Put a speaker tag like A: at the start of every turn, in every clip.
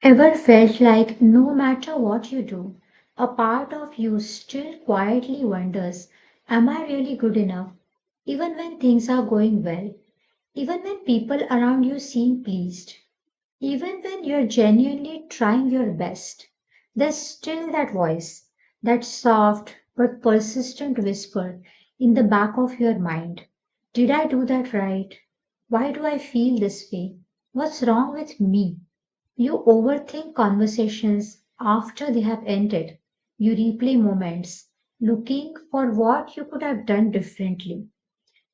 A: Ever felt like no matter what you do, a part of you still quietly wonders, am I really good enough? Even when things are going well, even when people around you seem pleased, even when you're genuinely trying your best, there's still that voice, that soft but persistent whisper in the back of your mind. Did I do that right? Why do I feel this way? What's wrong with me? You overthink conversations after they have ended. You replay moments, looking for what you could have done differently.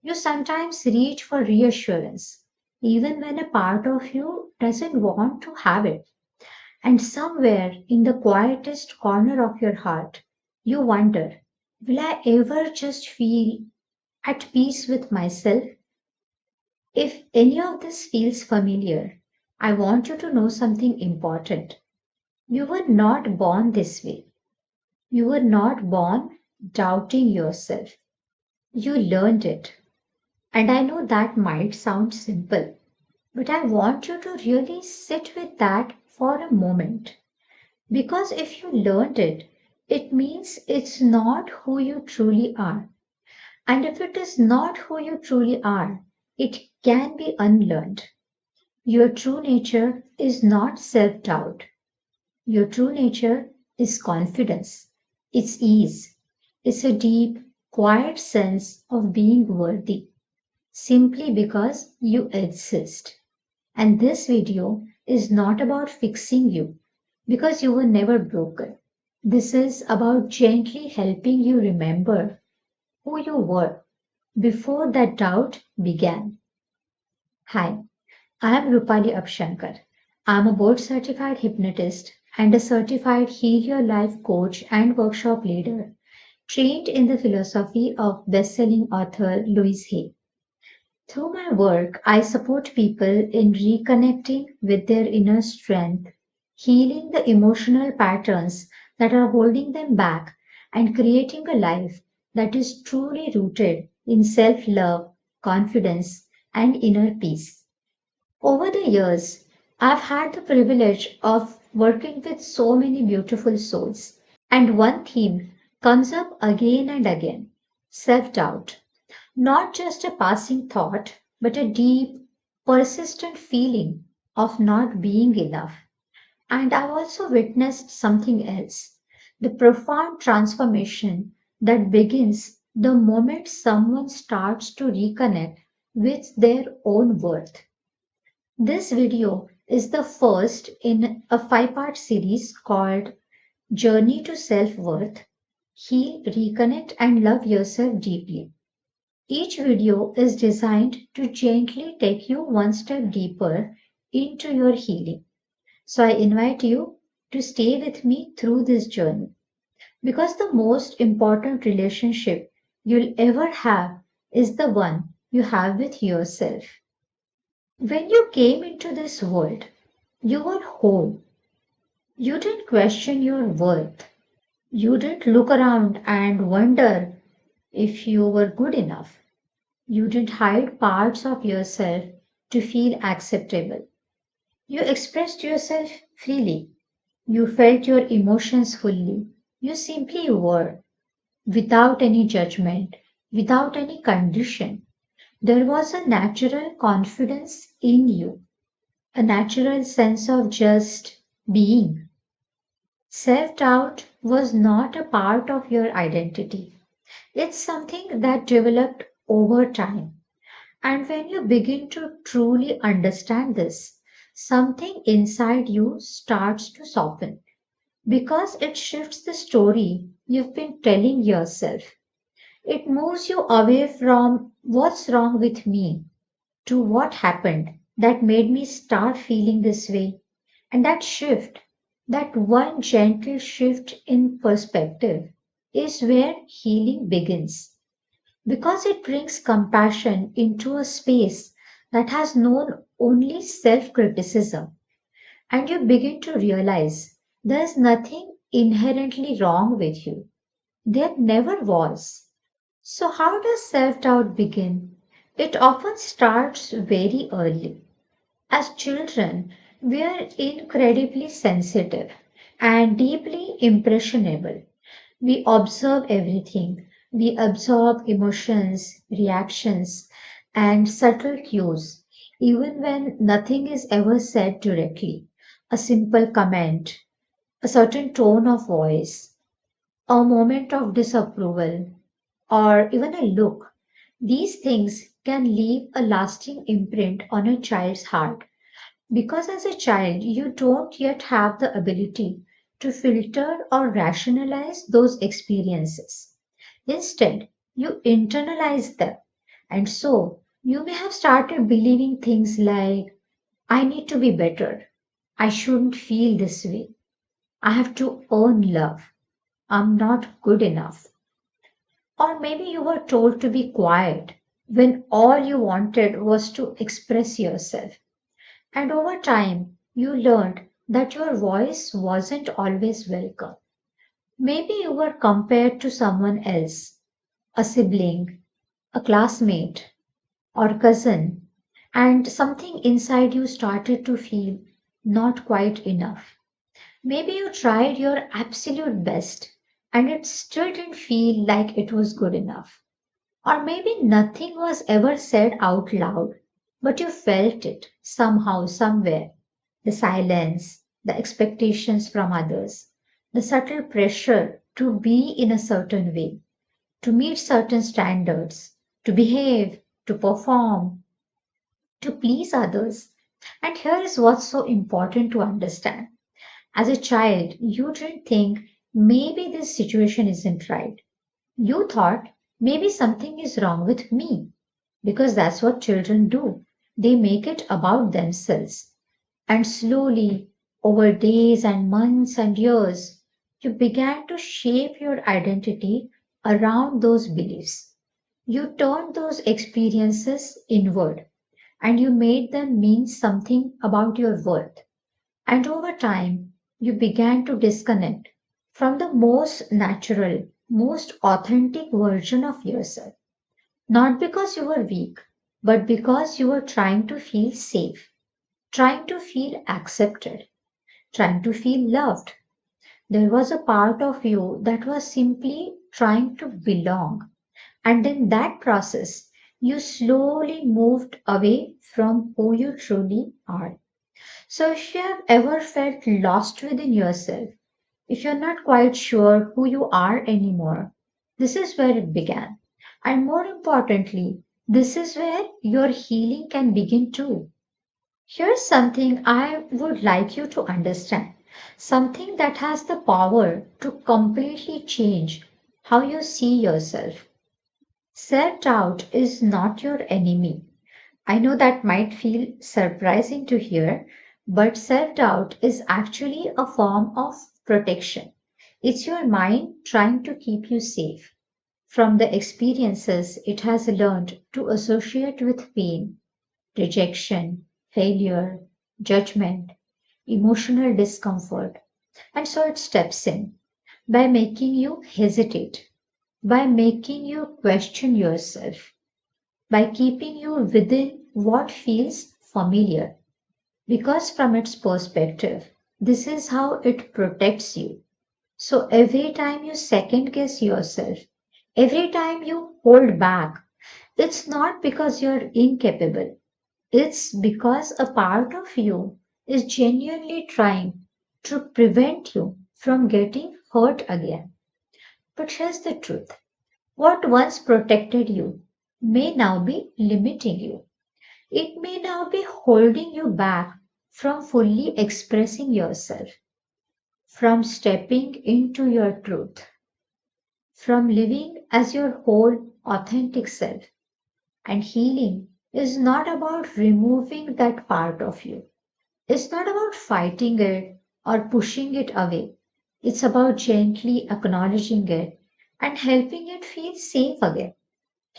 A: You sometimes reach for reassurance, even when a part of you doesn't want to have it. And somewhere in the quietest corner of your heart, you wonder, will I ever just feel at peace with myself? If any of this feels familiar, I want you to know something important. You were not born this way. You were not born doubting yourself. You learned it. And I know that might sound simple, but I want you to really sit with that for a moment. Because if you learned it, it means it's not who you truly are. And if it is not who you truly are, it can be unlearned. Your true nature is not self doubt. Your true nature is confidence. It's ease. It's a deep, quiet sense of being worthy simply because you exist. And this video is not about fixing you because you were never broken. This is about gently helping you remember who you were before that doubt began. Hi, I am Rupali Abshankar. I am a board certified hypnotist and a certified Heal Your Life coach and workshop leader, trained in the philosophy of best-selling author Louise Hay. Through my work, I support people in reconnecting with their inner strength, healing the emotional patterns that are holding them back, and creating a life that is truly rooted in self love, confidence, and inner peace. Over the years, I've had the privilege of working with so many beautiful souls, and one theme comes up again and again: self doubt. Not just a passing thought, but a deep, persistent feeling of not being enough. And I've also witnessed something else: the profound transformation that begins the moment someone starts to reconnect with their own worth. This video is the first in a five-part series called Journey to Self Worth. Heal, reconnect, and love yourself deeply. Each video is designed to gently take you one step deeper into your healing. So I invite you to stay with me through this journey because the most important relationship you'll ever have is the one you have with yourself. When you came into this world, you were whole. You didn't question your worth. You didn't look around and wonder if you were good enough. You didn't hide parts of yourself to feel acceptable. You expressed yourself freely. You felt your emotions fully. You simply were, without any judgment, without any condition. There was a natural confidence in you, a natural sense of just being. Self doubt was not a part of your identity. It's something that developed over time. And when you begin to truly understand this, something inside you starts to soften because it shifts the story you've been telling yourself. It moves you away from what's wrong with me to what happened that made me start feeling this way. And that shift, that one gentle shift in perspective, is where healing begins because it brings compassion into a space that has known only self criticism. And you begin to realize there's nothing inherently wrong with you. There never was. So, how does self doubt begin? It often starts very early. As children, We are incredibly sensitive and deeply impressionable. We observe everything. We absorb emotions, reactions, and subtle cues, even when nothing is ever said directly. A simple comment, a certain tone of voice, a moment of disapproval, or even a look. These things can leave a lasting imprint on a child's heart because as a child you don't yet have the ability to filter or rationalize those experiences. Instead, you internalize them. And so, you may have started believing things like, I need to be better. I shouldn't feel this way. I have to earn love. I'm not good enough. Or maybe you were told to be quiet when all you wanted was to express yourself. And over time, you learned that your voice wasn't always welcome. Maybe you were compared to someone else, a sibling, a classmate, or cousin, and something inside you started to feel not quite enough. Maybe you tried your absolute best and it still didn't feel like it was good enough. Or maybe nothing was ever said out loud, but you felt it somehow, somewhere. The silence, the expectations from others, the subtle pressure to be in a certain way, to meet certain standards, to behave, to perform, to please others. And here is what's so important to understand. As a child, you didn't think maybe this situation isn't right. You thought maybe something is wrong with me because that's what children do. They make it about themselves. And slowly, over days and months and years, you began to shape your identity around those beliefs. You turned those experiences inward and you made them mean something about your worth. And over time, you began to disconnect from the most natural, most authentic version of yourself. Not because you were weak, but because you were trying to feel safe, trying to feel accepted, trying to feel loved. There was a part of you that was simply trying to belong. And in that process, you slowly moved away from who you truly are. So, if you have ever felt lost within yourself, if you're not quite sure who you are anymore, this is where it began. And more importantly, this is where your healing can begin too. Here's something I would like you to understand, something that has the power to completely change how you see yourself. Self doubt is not your enemy. I know that might feel surprising to hear, but self doubt is actually a form of protection. It's your mind trying to keep you safe from the experiences it has learned to associate with pain, rejection, failure, judgment, emotional discomfort. And so it steps in by making you hesitate, by making you question yourself, by keeping you within what feels familiar. Because from its perspective, this is how it protects you. So every time you second guess yourself, every time you hold back, it's not because you're incapable. It's because a part of you is genuinely trying to prevent you from getting hurt again. But here's the truth. What once protected you may now be limiting you. It may now be holding you back from fully expressing yourself, from stepping into your truth, from living as your whole authentic self. And healing is not about removing that part of you. It's not about fighting it or pushing it away. It's about gently acknowledging it and helping it feel safe again.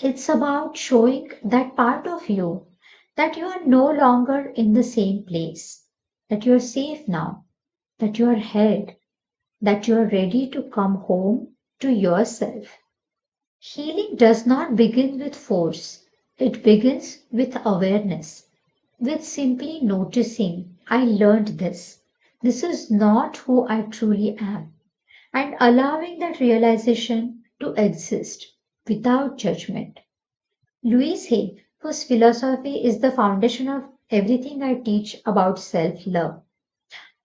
A: It's about showing that part of you that you are no longer in the same place, that you're safe now, that you're held, that you're ready to come home to yourself. Healing does not begin with force, it begins with awareness, with simply noticing I learned this. This is not who I truly am. And allowing that realization to exist without judgment. Louise Hay, whose philosophy is the foundation of everything I teach about self love.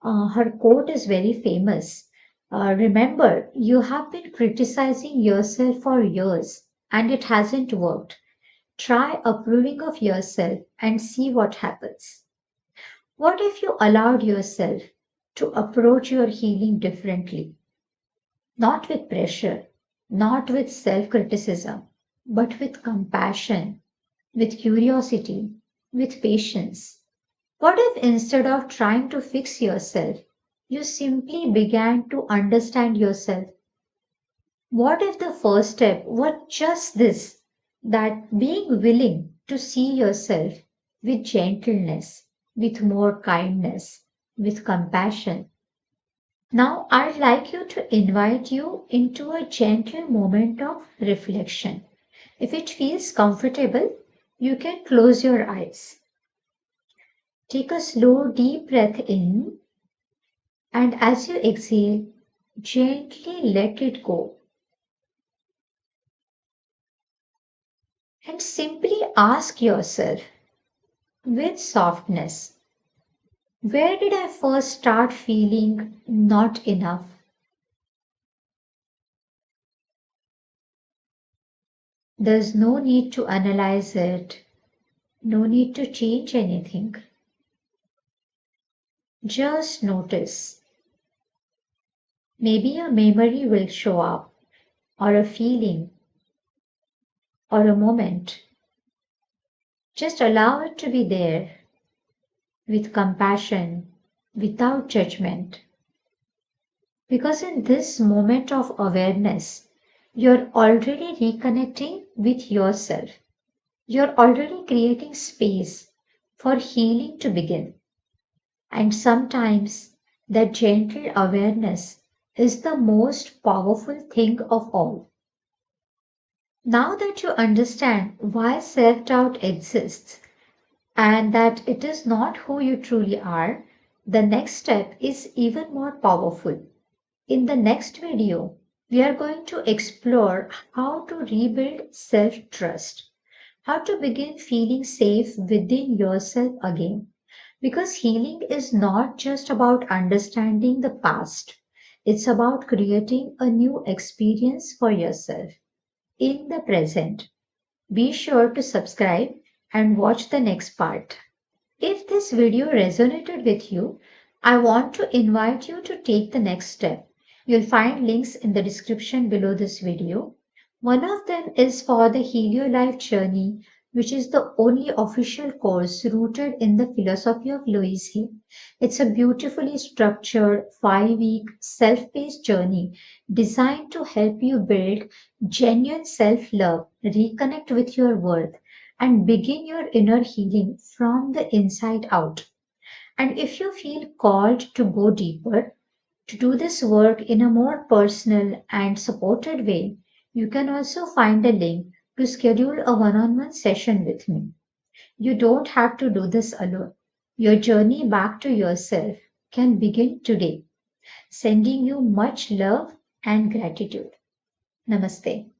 A: Her quote is very famous. Remember, you have been criticizing yourself for years and it hasn't worked. Try approving of yourself and see what happens. What if you allowed yourself to approach your healing differently? Not with pressure, not with self criticism, but with compassion, with curiosity, with patience. What if instead of trying to fix yourself, you simply began to understand yourself? What if the first step was just this, that being willing to see yourself with gentleness, with more kindness, with compassion? Now, I'd like you to invite you into a gentle moment of reflection. If it feels comfortable, you can close your eyes. Take a slow, deep breath in, and as you exhale, gently let it go. And simply ask yourself with softness, where did I first start feeling not enough? There's no need to analyze it, no need to change anything. Just notice. Maybe a memory will show up, or a feeling, or a moment. Just allow it to be there with compassion, without judgment. Because in this moment of awareness, you're already reconnecting with yourself. You're already creating space for healing to begin. And sometimes that gentle awareness is the most powerful thing of all. Now that you understand why self doubt exists and that it is not who you truly are, the next step is even more powerful. In the next video, we are going to explore how to rebuild self trust, how to begin feeling safe within yourself again. Because healing is not just about understanding the past, it's about creating a new experience for yourself in the present. Be sure to subscribe and watch the next part. If this video resonated with you, I want to invite you to take the next step. You'll find links in the description below this video. One of them is for the Heal Your Life Journey, which is the only official course rooted in the philosophy of Louise Hay. It's a beautifully structured 5-week self-paced journey designed to help you build genuine self-love, reconnect with your worth, and begin your inner healing from the inside out. And if you feel called to go deeper, to do this work in a more personal and supported way, you can also find a link to schedule a one on one session with me. You don't have to do this alone. Your journey back to yourself can begin today. Sending you much love and gratitude. Namaste.